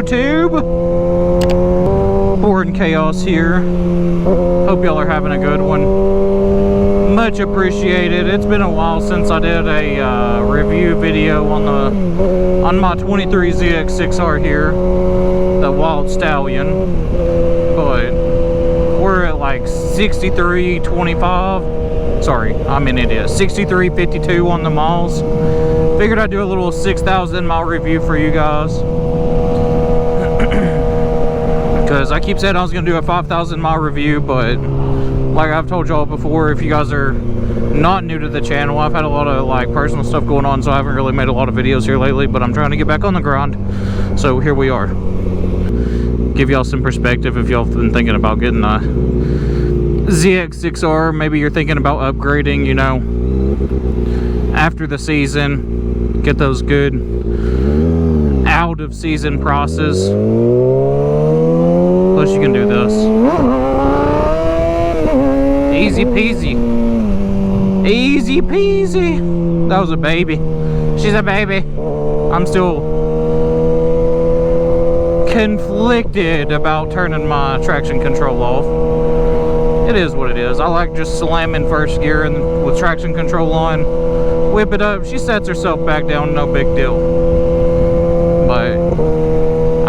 YouTube? Born Chaos here. Hope y'all are having a good one. Much appreciated. It's been a while since I did a review video on my 23 ZX-6R here, the Wild Stallion. But we're at like 63.25. Sorry, I'm an idiot. 63.52 on the miles. Figured I'd do a little 6,000 mile review for you guys. Because I keep saying I was going to do a 5,000 mile review, but like I've told y'all before, if you guys are not new to the channel, I've had a lot of like personal stuff going on, so I haven't really made a lot of videos here lately, but I'm trying to get back on the grind. So here we are. Give y'all some perspective if y'all been thinking about getting a ZX-6R. Maybe you're thinking about upgrading, you know, after the season. Get those good out of season prices. Plus you can do this. Easy peasy. Easy peasy. That was a baby. She's a baby. I'm still conflicted about turning my traction control off. It is what it is. I like just slamming first gear and with traction control on, whip it up. She sets herself back down, no big deal. But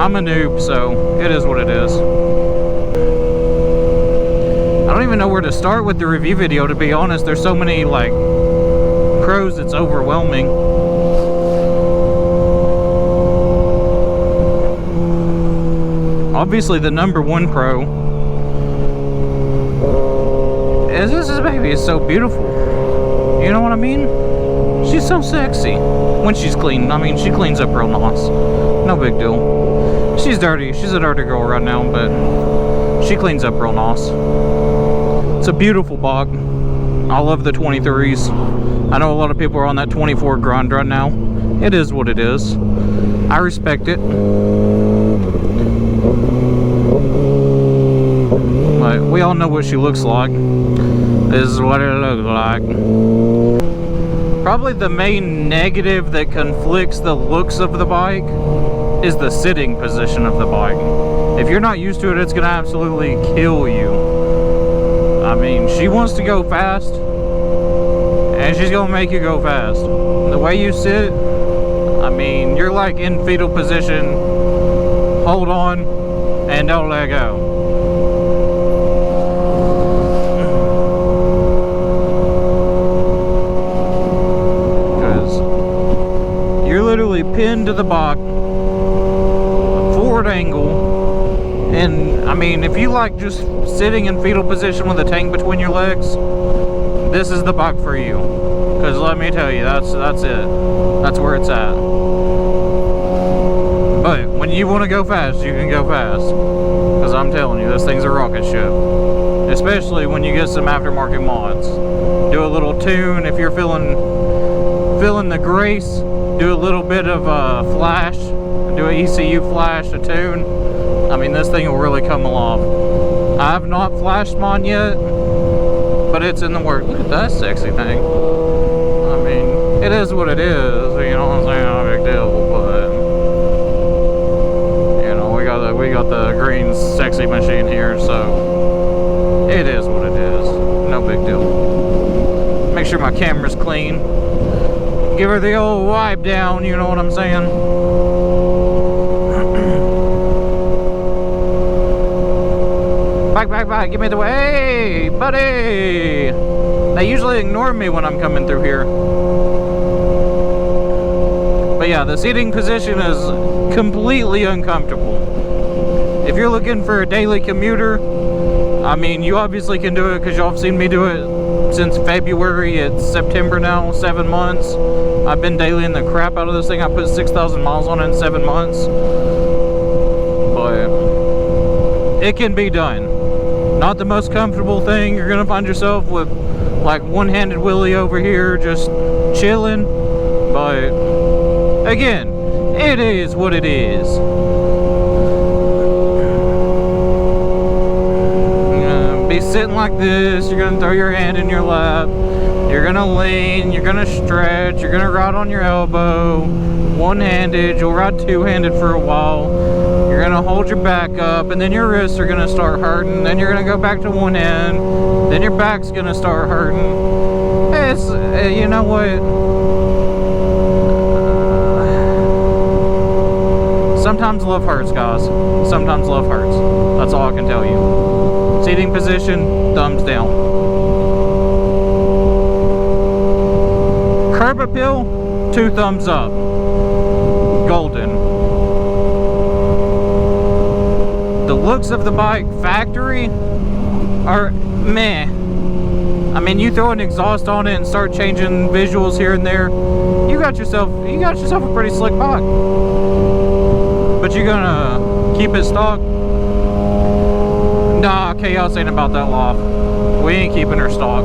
I'm a noob, so it is what it is. I don't even know where to start with the review video, to be honest. There's so many like pros, it's overwhelming. Obviously the number one pro is this baby is so beautiful. You know what I mean? She's so sexy when she's clean. I mean, she cleans up real nice. No big deal. She's dirty. She's a dirty girl right now, but she cleans up real nice. It's a beautiful bog. I love the 23s. I know a lot of people are on that 24 grind right now. It is what it is. I respect it. But we all know what she looks like. This is what it looks like. Probably the main negative that conflicts the looks of the bike is the sitting position of the bike. If you're not used to it, it's going to absolutely kill you. I mean, she wants to go fast, and she's going to make you go fast. The way you sit, I mean, you're like in fetal position. Hold on, and don't let go. Literally pinned to the box, forward angle, and I mean, if you like just sitting in fetal position with a tank between your legs, this is the bike for you. Because let me tell you, that's it. That's where it's at. But when you want to go fast, you can go fast. Because I'm telling you, this thing's a rocket ship. Especially when you get some aftermarket mods. Do a little tune if you're feeling the grace. Do a little bit of flash, do an ECU flash, a tune. I mean, this thing will really come alive. I have not flashed mine yet, but it's in the works. Look at that sexy thing. I mean, it is what it is, you know what I'm saying? Not a big deal, but you know, we got the green sexy machine here, so it is what it is. No big deal. Make sure my camera's clean. Give her the old wipe down, you know what I'm saying? Back, give me the way. Hey, buddy! They usually ignore me when I'm coming through here. But yeah, the seating position is completely uncomfortable. If you're looking for a daily commuter, I mean, you obviously can do it because y'all have seen me do it since February. It's September now, 7 months. I've been dailying the crap out of this thing. I put 6,000 miles on it in 7 months. But it can be done. Not the most comfortable thing. You're gonna find yourself with like one-handed wheelie over here just chilling. But again, it is what it is. Be sitting like this, you're gonna throw your hand in your lap, You're gonna lean, you're gonna stretch, you're gonna ride on your elbow, one-handed, you'll ride two-handed for a while. You're gonna hold your back up, and then your wrists are gonna start hurting, then you're gonna go back to one hand, then your back's gonna start hurting. It's, you know what? Sometimes love hurts, guys. Sometimes love hurts. That's all I can tell you. Seating position, thumbs down. Curb appeal, 2 thumbs up. Golden. The looks of the bike factory are meh. I mean, you throw an exhaust on it and start changing visuals here and there, you got yourself a pretty slick bike. But you're gonna keep it stock? Nah, Chaos ain't about that loft. We ain't keeping her stock.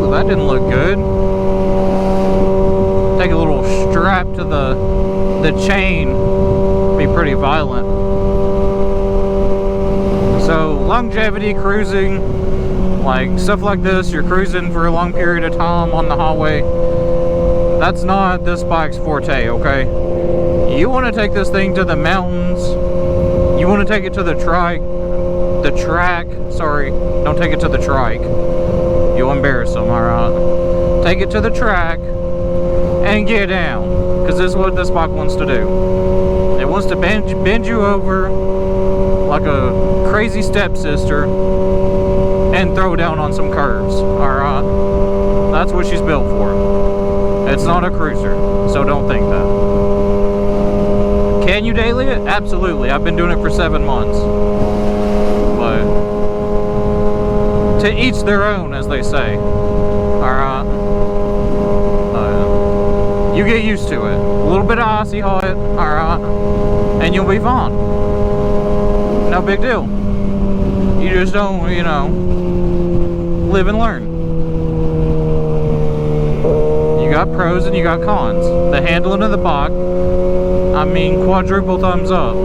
Ooh, that didn't look good. Take a little strap to the chain. Be pretty violent. So longevity cruising, like stuff like this, you're cruising for a long period of time on the highway. That's not this bike's forte, okay? You want to take this thing to the mountains. You want to take it to the track. Sorry, don't take it to the trike. You'll embarrass them, alright? Take it to the track and get down, because this is what this bike wants to do. It wants to bend you over like a crazy stepsister and throw down on some curves, alright? That's what she's built for. It's not a cruiser, so don't think that. Can you daily it? Absolutely. I've been doing it for 7 months. But to each their own, as they say. Alright. You get used to it. A little bit of icy hot, alright, and you'll be fine. No big deal. You just don't, you know, live and learn. You got pros and you got cons. The handling of the bike, I mean, quadruple thumbs up.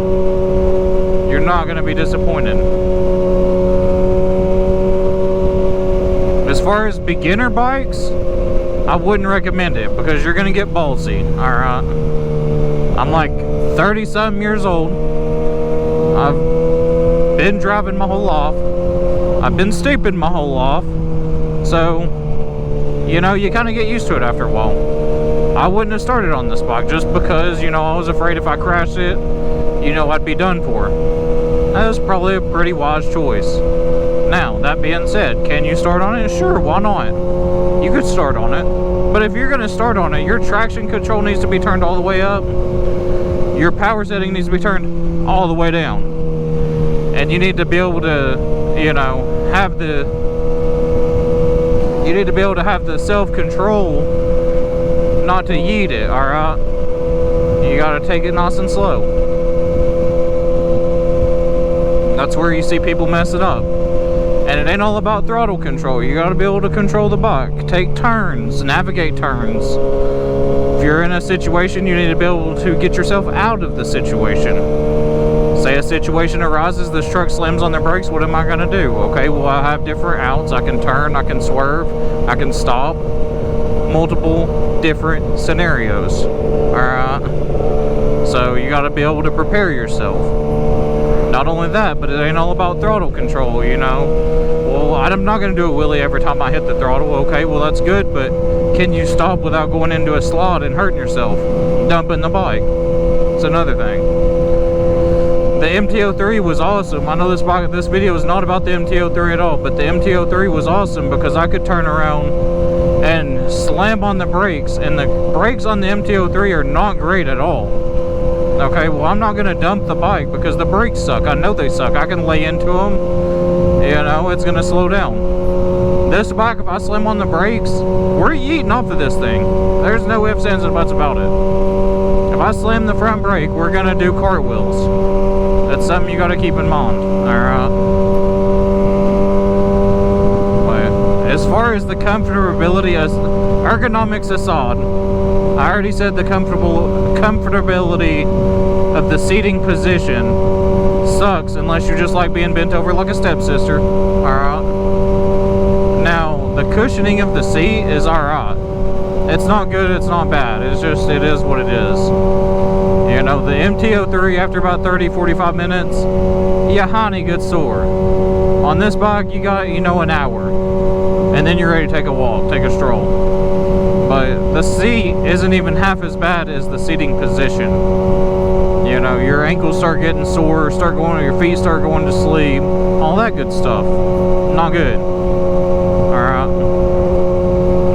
You're not going to be disappointed. As far as beginner bikes, I wouldn't recommend it because you're going to get ballsy, alright? I'm like 30-something years old. I've been driving my whole life. I've been stupid my whole life. So, you know, you kind of get used to it after a while. I wouldn't have started on this bike just because, you know, I was afraid if I crashed it, you know, I'd be done for. That was probably a pretty wise choice. Now, that being said, can you start on it? Sure, why not? You could start on it. But if you're going to start on it, your traction control needs to be turned all the way up. Your power setting needs to be turned all the way down. And you need to be able to, you know, have the self-control not to yeet it, alright? You gotta take it nice and slow. That's where you see people mess it up. And it ain't all about throttle control. You gotta be able to control the bike. Take turns, navigate turns. If you're in a situation, you need to be able to get yourself out of the situation. Say a situation arises, this truck slams on their brakes, what am I gonna do? Okay, well, I have different outs. I can turn, I can swerve, I can stop. Multiple different scenarios. Alright? So you gotta be able to prepare yourself. Not only that, but it ain't all about throttle control, you know. Well, I'm not going to do a wheelie every time I hit the throttle. Okay, well, that's good, but can you stop without going into a slot and hurting yourself? Dumping the bike. It's another thing. The MT-03 was awesome. I know this video is not about the MT-03 at all, but the MT-03 was awesome because I could turn around and slam on the brakes, and the brakes on the MT-03 are not great at all. Okay, well, I'm not going to dump the bike because the brakes suck. I know they suck. I can lay into them. You know, it's going to slow down. This bike, if I slam on the brakes, we're yeeting off of this thing. There's no ifs, ands, and buts about it. If I slam the front brake, we're going to do cartwheels. That's something you got to keep in mind. Alright? As far as the comfortability, as ergonomics aside, I already said the comfortability of the seating position sucks unless you just like being bent over like a stepsister. Alright? Now, The cushioning of the seat is alright. It's not good, it's not bad. It's just, it is what it is. You know, the MT-03 after about 30-45 minutes, your honey gets sore. On this bike, you got, you know, an hour. And then you're ready to take a walk, take a stroll. But the seat isn't even half as bad as the seating position. You know, your ankles start getting sore, your feet start going to sleep, all that good stuff. Not good. Alright.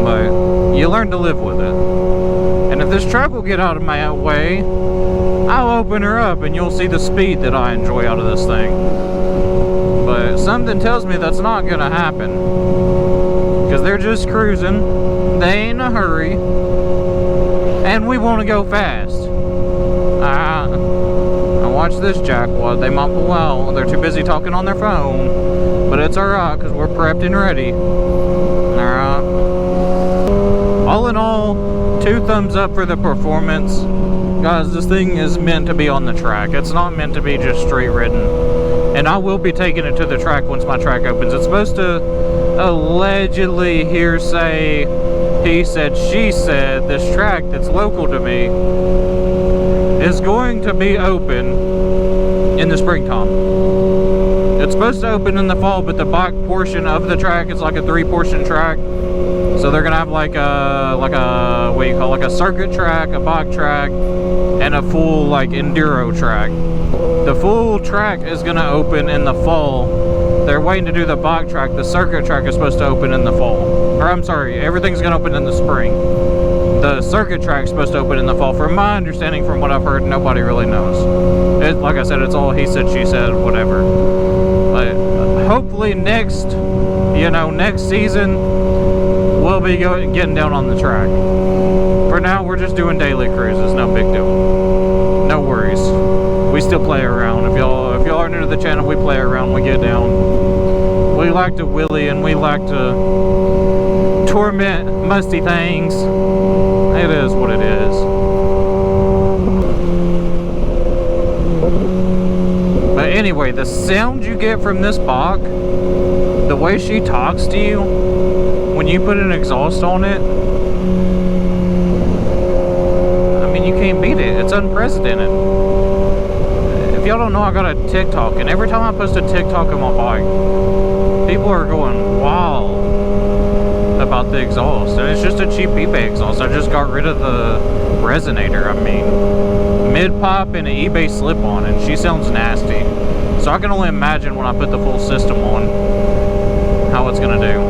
But you learn to live with it. And if this truck will get out of my way, I'll open her up and you'll see the speed that I enjoy out of this thing. But something tells me that's not gonna happen. Because they're just cruising, they ain't in a hurry, and we want to go fast. I watch this jackwad, they might pull out, they're too busy talking on their phone, but it's alright because we're prepped and ready. Alright. All in all, 2 thumbs up for the performance. Guys, this thing is meant to be on the track. It's not meant to be just straight ridden. And I will be taking it to the track once my track opens. It's supposed to allegedly, hearsay, he said, she said, this track that's local to me is going to be open in the springtime. It's supposed to open in the fall, but the bike portion of the track is like a 3-portion track. So they're gonna have like a what do you call it, like a circuit track, a bike track, and a full like enduro track. The full track is gonna open in the fall. They're waiting to do the bike track. The circuit track is supposed to open in the fall. Or I'm sorry, everything's gonna open in the spring. The circuit track is supposed to open in the fall. From my understanding, from what I've heard, nobody really knows. Like I said, it's all he said, she said, whatever. But hopefully next season, we'll be getting down on the track. For now, we're just doing daily cruises, no big deal. No worries. We still play around. If y'all are new to the channel, we play around, we get down. We like to wheelie and we like to torment musty things. It is what it is. But anyway, the sound you get from this bike, the way she talks to you when you put an exhaust on it, I mean, you can't beat it. It's unprecedented. If y'all don't know, I got a TikTok, and every time I post a TikTok on my bike, people are going wild about the exhaust. And it's just a cheap eBay exhaust. I just got rid of the resonator. I mean, mid-pop and an eBay slip-on, and she sounds nasty. So I can only imagine when I put the full system on how it's gonna do.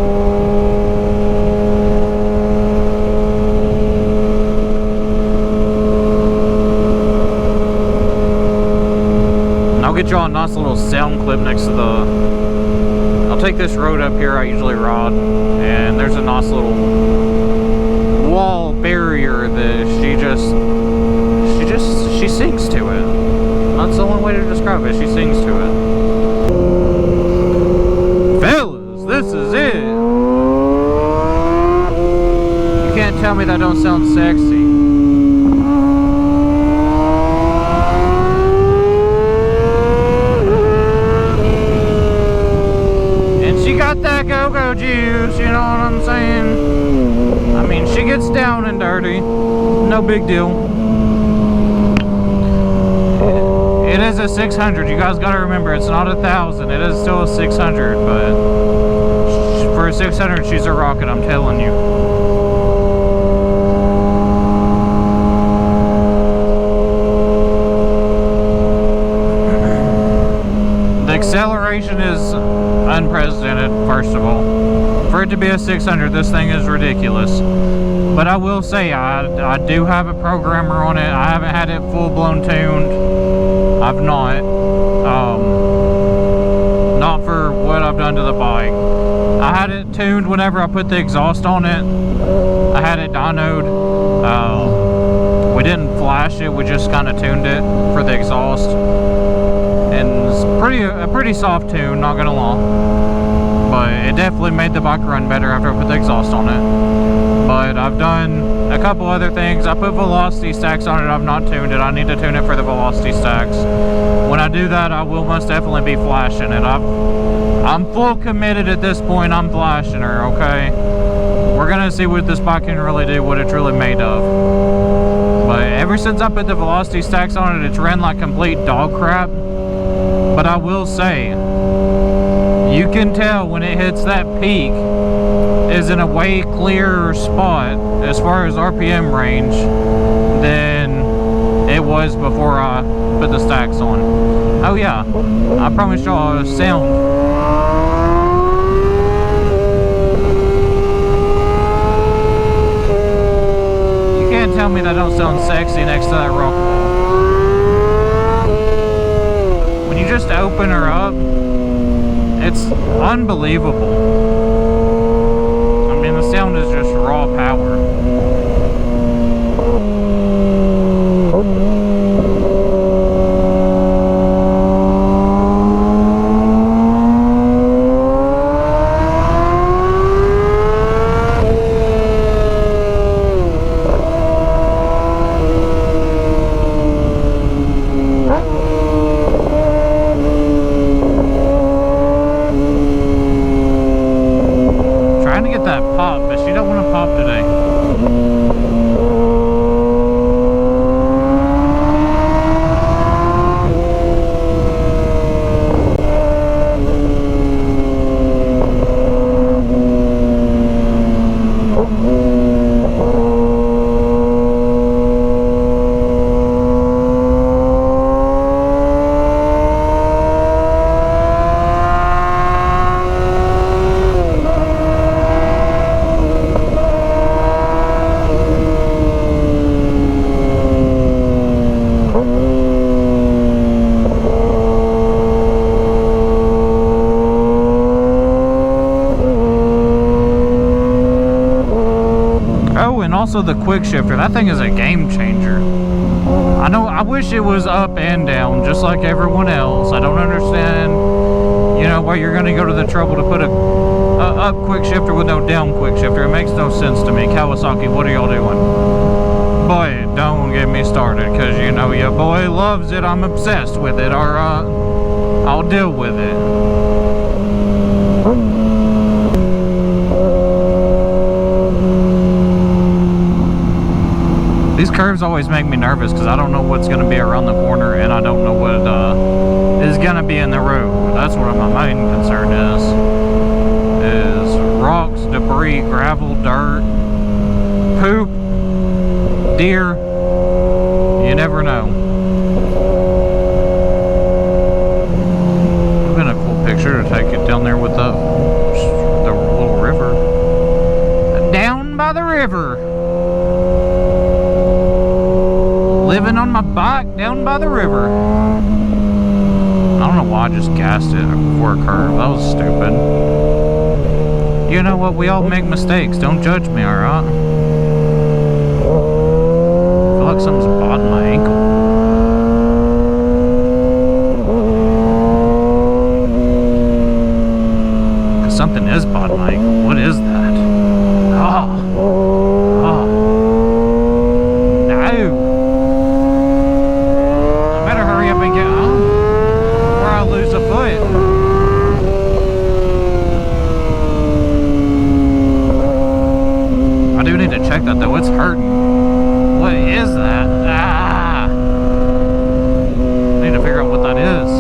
And I'll get y'all a nice little sound clip next to the... I'll take this road up here I usually ride, and there's a nice little wall barrier that she sings to it. That's the only way to describe it. She sings to it. Fellas, this is it. You can't tell me that don't sound sexy. And she got that go-go juice, you know what I'm saying? I mean, she gets down and dirty. No big deal. It is a 600. You guys gotta remember, it's not 1,000. It is still a 600, but for a 600, she's a rocket, I'm telling you. The acceleration is unprecedented, first of all. For it to be a 600, this thing is ridiculous. But I will say, I do have a programmer on it. I haven't had it full-blown tuned. I've not. Not for what I've done to the bike. I had it tuned whenever I put the exhaust on it. I had it dynoed. We didn't flash it, we just kind of tuned it for the exhaust. And it's a pretty soft tune, not gonna lie. But it definitely made the bike run better after I put the exhaust on it. But I've done a couple other things. I put velocity stacks on it. I've not tuned it. I need to tune it for the velocity stacks. When I do that, I will most definitely be flashing it. I'm full committed at this point. I'm flashing her, okay? We're gonna see what this bike can really do, what it's really made of. But ever since I put the velocity stacks on it, it's ran like complete dog crap. But I will say, you can tell when it hits that peak is in a way clearer spot as far as RPM range than it was before I put the stacks on. Oh yeah, I promised y'all a sound. You can't tell me that don't sound sexy next to that rock wall. When you just open her up, it's unbelievable. I mean, the sound is just raw power. Also the quick shifter, that thing is a game changer. I know, I wish it was up and down just like everyone else. I don't understand, you know, why you're going to go to the trouble to put a up quick shifter with no down quick shifter. It makes no sense to me. Kawasaki, what are y'all doing? Boy, don't get me started, because you know your boy loves it. I'm obsessed with it. Or I'll deal with it. These curves always make me nervous because I don't know what's going to be around the corner, and I don't know what is going to be in the road. That's what my main concern is rocks, debris, gravel, dirt, poop, deer. You never know. It's been a cool picture to take it down there with the little river. Down by the river. Living on my bike down by the river. I don't know why I just gassed it before a curve. That was stupid. You know what? We all make mistakes. Don't judge me, alright? I feel like something's biting my ankle. Because something is biting my ankle. What is that? Oh. Oh. No. Check that though, it's hurting. What is that? Ah! I need to figure out what that is.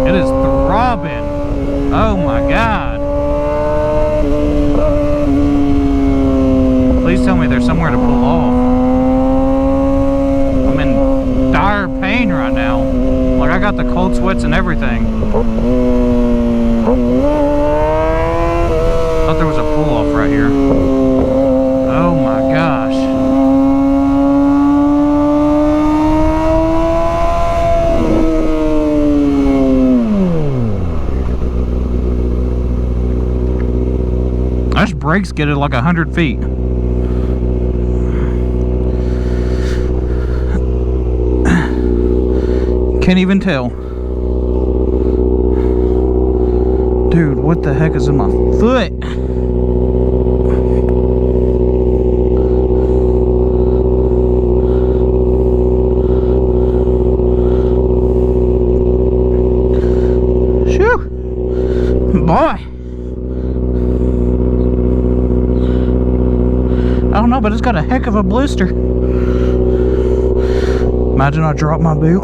It is throbbing. Oh my god. Please tell me there's somewhere to pull off. I'm in dire pain right now. Like I got the cold sweats and everything. I thought there was a pull-off right here. Oh my gosh. Those brakes get it like 100 feet. Can't even tell. Dude, what the heck is in my foot? don't know, but it's got a heck of a blister. Imagine I drop my boot.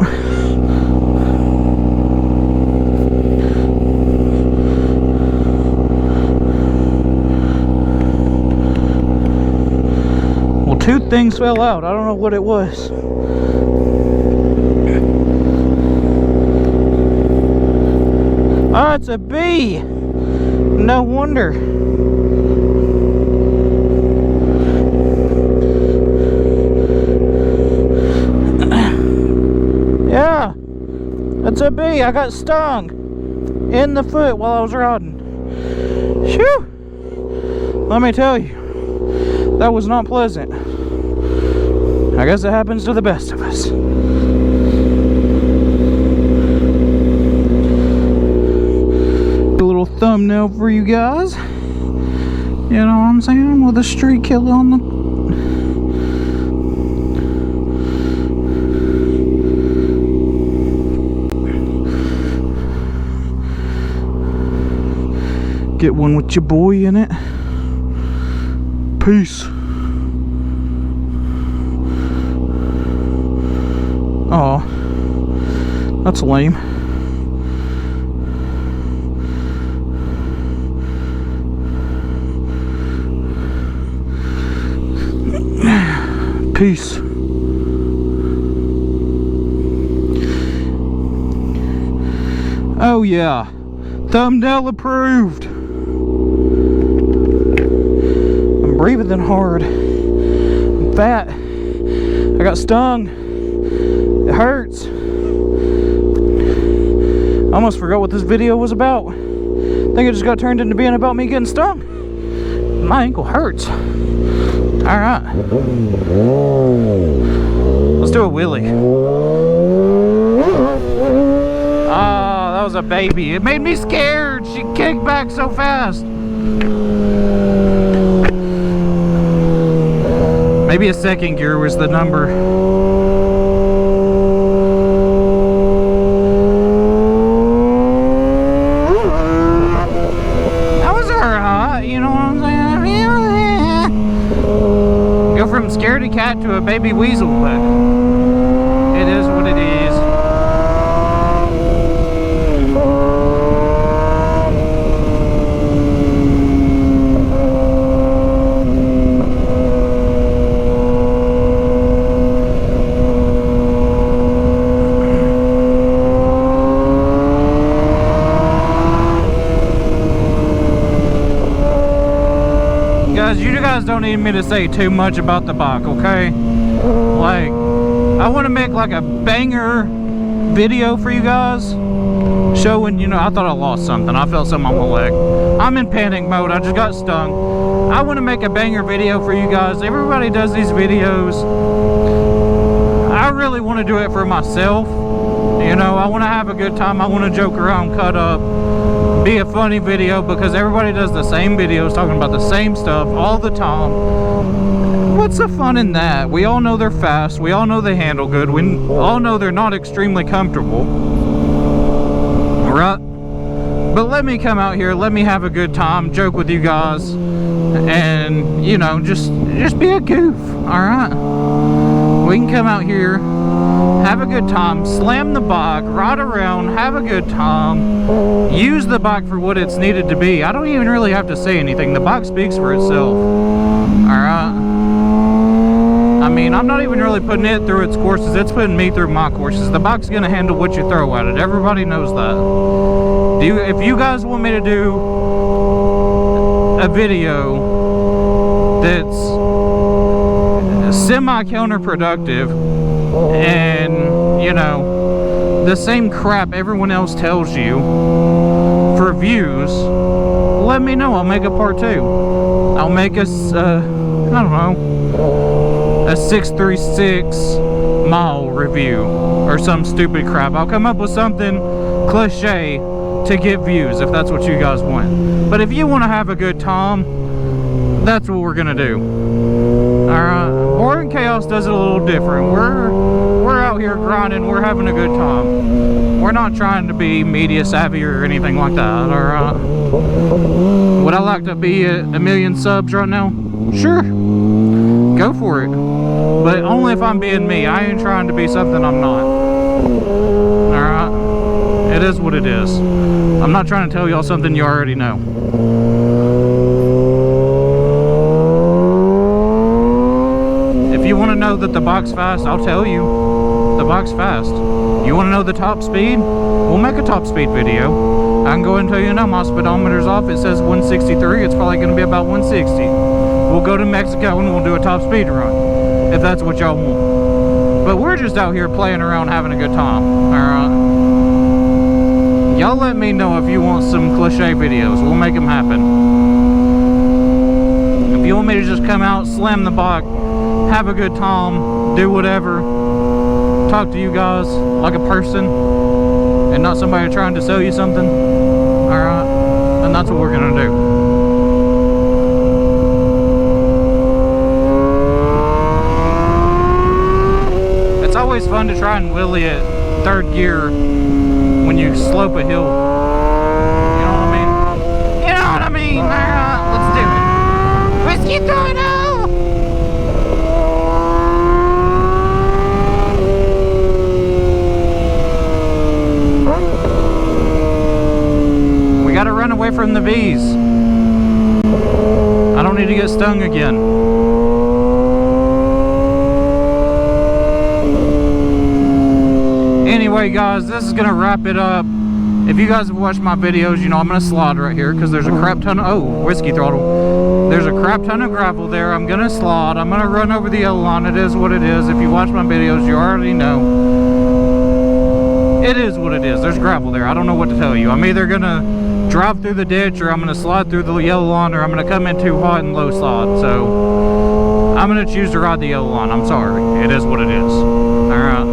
Well, two things fell out. I don't know what it was. Oh, it's a bee. No wonder. Yeah, it's a bee. I got stung in the foot while I was riding. Phew. Let me tell you, that was not pleasant. I guess it happens to the best of us. Thumbnail for you guys, you know what I'm saying, with a street killer on the get one with your boy in it. Peace. Oh, that's lame. Peace. Oh yeah, thumbnail approved. I'm breathing hard. I'm fat. I got stung. It hurts. I almost forgot what this video was about. I think it just got turned into being about me getting stung. My ankle hurts. Alright. Let's do a wheelie. Ah, that was a baby. It made me scared. She kicked back so fast. Maybe a second gear was the number. That was alright, you know what I'm saying? From scaredy cat to a baby weasel, but it is what it is. You guys don't need me to say too much about the bike, okay? Like, I want to make like a banger video for you guys, showing, you know, I thought I lost something. I felt something on my leg. I'm in panic mode. I just got stung. I want to make a banger video for you guys. Everybody does these videos. I really want to do it for myself. You know, I want to have a good time. I want to joke around, cut up, be a funny video, because everybody does the same videos talking about the same stuff all the time. What's the fun in that? We all know they're fast. We all know they handle good. We all know they're not extremely comfortable. Right? But let me come out here, let me have a good time, joke with you guys, and, you know, just be a goof, alright? We can come out here, have a good time, slam the bike, ride around, have a good time, use the bike for what it's needed to be. I don't even really have to say anything. The bike speaks for itself, alright? I mean, I'm not even really putting it through its courses. It's putting me through my courses. The bike's going to handle what you throw at it. Everybody knows that. If you guys want me to do a video that's semi-counterproductive and, you know, the same crap everyone else tells you for views, let me know. I'll make a part 2. I'll make a, I don't know, a 636 mile review or some stupid crap. I'll come up with something cliche to get views if that's what you guys want. But if you want to have a good time, that's what we're gonna do. Alright, Boring Chaos does it a little different. We're out here grinding, we're having a good time. We're not trying to be media savvy or anything like that, alright? Would I like to be a million subs right now? Sure. go for it. But only if I'm being me. I ain't trying to be something I'm not. Alright? It is what it is. I'm not trying to tell y'all something you already know. If you want to know that the bike's fast, I'll tell you. The bike's fast. You want to know the top speed? We'll make a top speed video. I can go ahead and tell you now, my speedometer's off. It says 163. It's probably going to be about 160. We'll go to Mexico and we'll do a top speed run, if that's what y'all want. But we're just out here playing around, having a good time. Alright? Y'all let me know if you want some cliche videos. We'll make them happen. If you want me to just come out, slam the bike, have a good time, do whatever, talk to you guys like a person and not somebody trying to sell you something, alright, then that's what we're gonna do. It's always fun to try and wheelie at third gear when you slope a hill. You know what I mean? You know what I mean? Alright, let's do it. Whiskey Tornado! Gotta run away from the bees. I don't need to get stung again. Anyway, guys, this is gonna wrap it up. If you guys have watched my videos, you know I'm gonna slide right here because there's a crap ton of whiskey throttle. There's a crap ton of gravel there. I'm gonna slide. I'm gonna run over the yellow line. It is what it is. If you watch my videos, you already know. It is what it is. There's gravel there. I don't know what to tell you. I'm either gonna drive through the ditch, or I'm going to slide through the yellow line, or I'm going to come in too hot and low slide. So I'm going to choose to ride the yellow line. I'm sorry, it is what it is. Alright,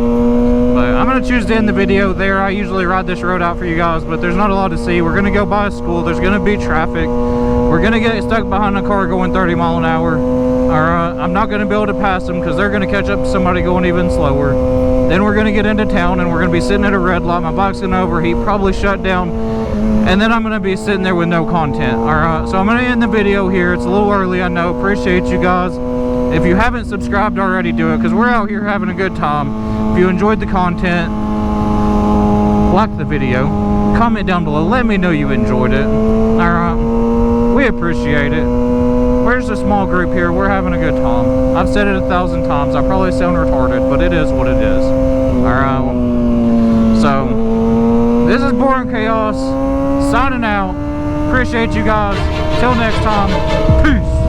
but I'm going to choose to end the video there. I usually ride this road out for you guys, but there's not a lot to see. We're going to go by a school. There's going to be traffic. We're going to get stuck behind a car going 30 miles an hour. Alright, I'm not going to be able to pass them because they're going to catch up to somebody going even slower. Then we're going to get into town and we're going to be sitting at a red light. My bike's going to overheat, probably shut down. And then I'm going to be sitting there with no content. Alright, so I'm going to end the video here. It's a little early, I know. Appreciate you guys. If you haven't subscribed already, do it, because we're out here having a good time. If you enjoyed the content, like the video, comment down below. Let me know you enjoyed it. Alright, we appreciate it. We're just a small group here. We're having a good time. I've said it 1,000 times. I probably sound retarded, but it is what it is. Alright, so this is Boring Chaos, signing out. Appreciate you guys. Till next time, peace.